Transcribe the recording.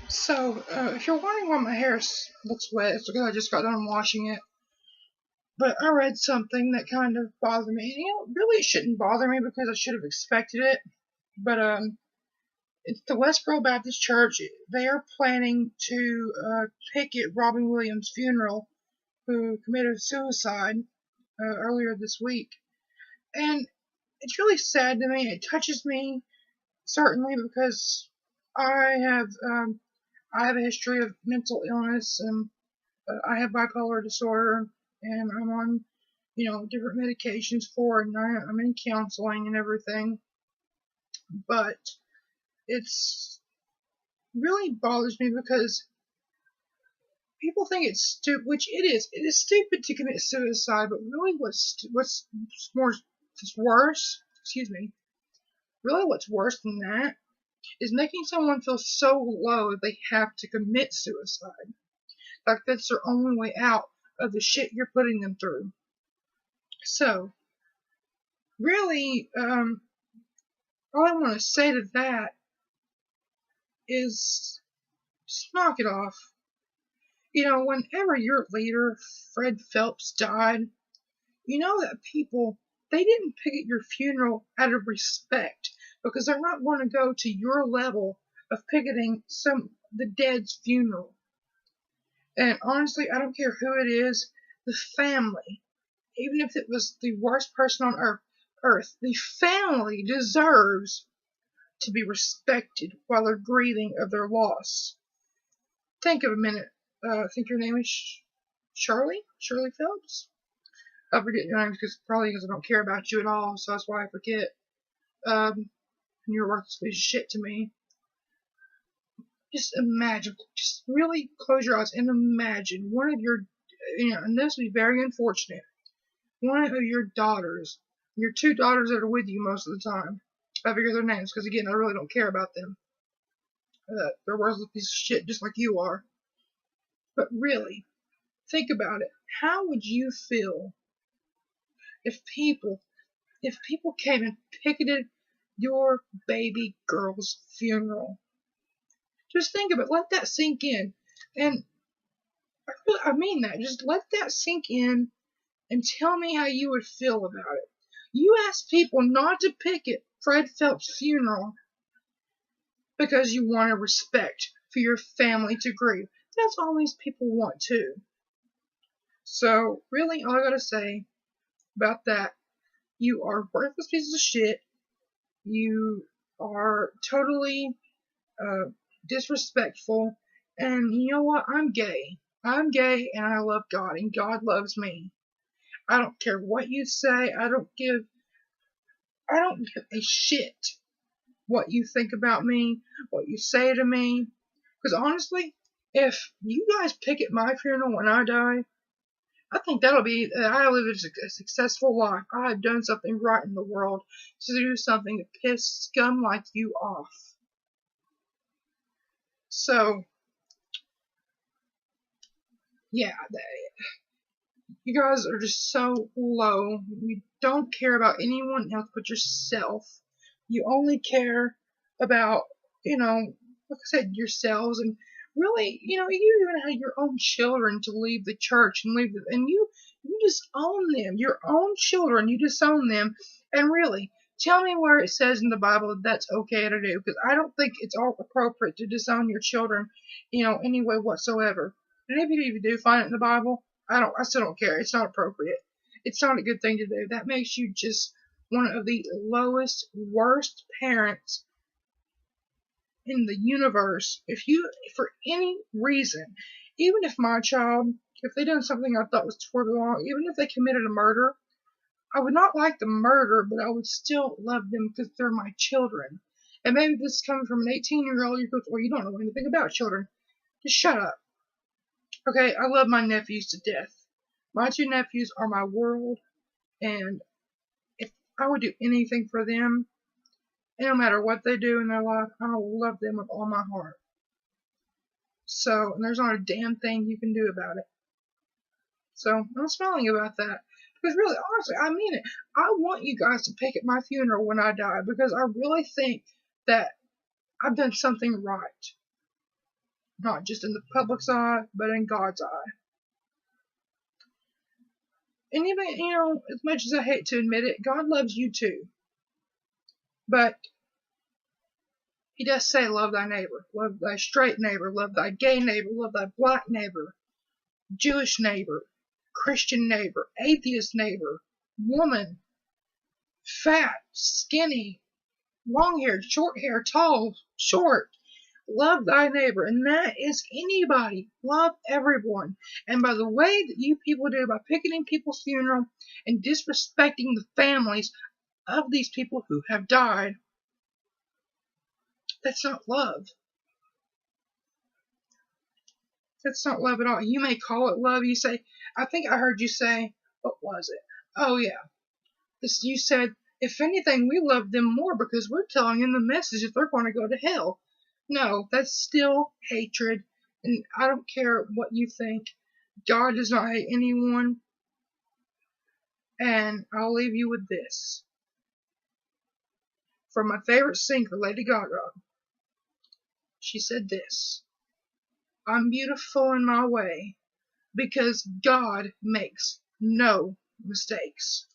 If you're wondering why my looks wet, it's because I just got done washing it. But I read something that kind of bothered me. Really shouldn't bother me because I should have expected it. But it's the Westboro Baptist Church. They are planning to picket Robin Williams' funeral, who committed suicide earlier this week. And it's really sad to me. It touches me certainly because I have um, I have a history of mental illness, and I have bipolar disorder, and I'm on, different medications for it, and I'm in counseling and everything. But it's really bothers me because people think it's stupid, which it is. It is stupid to commit suicide, but really, what's more what's worse? Excuse me. Really, what's worse than that is making someone feel so low that they have to commit suicide. Like that's their only way out of the shit you're putting them through. So, really, all I want to say to that is just knock it off. Whenever your leader, Fred Phelps, died, you know that people, they didn't picket your funeral out of respect because they're not going to go to your level of picketing the dead's funeral. And honestly, I don't care who it is, the family, even if it was the worst person on earth, the family deserves to be respected while they're grieving of their loss. Think of a minute. I think your name is Shirley Phelps. I forget your name probably because I don't care about you at all, so that's why I forget. And you're a worthless piece of shit to me. Just imagine, just really close your eyes and imagine one of your, and this would be very unfortunate, one of your daughters, your two daughters that are with you most of the time. I figure their names because, again, I really don't care about them. They're worthless pieces of shit just like you are. But really, think about it. How would you feel if people came and picketed your baby girl's funeral? Just think of it. Let that sink in. And I mean that. Just let that sink in and tell me how you would feel about it. You asked people not to picket Fred Phelps' funeral because you wanted respect for your family to grieve. That's all these people want too. So, really, all I gotta say about that, you are worthless pieces of shit. You are totally disrespectful. And you know what? I'm gay. I'm gay and I love God, and God loves me. I don't care what you say. I don't give a shit what you think about me, what you say to me. Because honestly, if you guys picket my funeral when I die, I think that'll be, I live a successful life. I have done something right in the world to do something to piss scum like you off. So, yeah, you guys are just so low. You don't care about anyone else but yourself. You only care about, like I said, yourselves. And really, you even had your own children to leave the church and and you disown them. Your own children, you disown them. And really, tell me where it says in the Bible that that's okay to do, because I don't think it's all appropriate to disown your children, any way whatsoever. And if you do find it in the Bible, I still don't care. It's not appropriate. It's not a good thing to do. That makes you just one of the lowest, worst parents in the universe. If you, for any reason, even if my child, if they done something I thought was totally wrong, even if they committed a murder, I would not like the murder, but I would still love them because they're my children. And maybe this is coming from an 18-year-old, you go, well, you don't know anything about children. Just shut up. Okay, I love my nephews to death. My two nephews are my world, and if I would do anything for them, and no matter what they do in their life, I will love them with all my heart. So, and there's not a damn thing you can do about it. So, I'm smiling about that. Because really, honestly, I mean it. I want you guys to pick at my funeral when I die, because I really think that I've done something right. not just in the public's eye, but in God's eye. And even, as much as I hate to admit it, God loves you too. But He does say, love thy neighbor, love thy straight neighbor, love thy gay neighbor, love thy black neighbor, Jewish neighbor, Christian neighbor, atheist neighbor, woman, fat, skinny, long-haired, short-haired, tall, short. Love thy neighbor, and that is anybody. Love everyone. And by the way that you people do, by picketing people's funeral and disrespecting the families of these people who have died, that's not love. That's not love at all. You may call it love. You say, I think I heard you say, what was it? Oh yeah. You said, if anything, we love them more because we're telling them the message that they're going to go to hell. No, that's still hatred, and I don't care what you think. God does not hate anyone, and I'll leave you with this. From my favorite singer, Lady Gaga, she said this: I'm beautiful in my way because God makes no mistakes.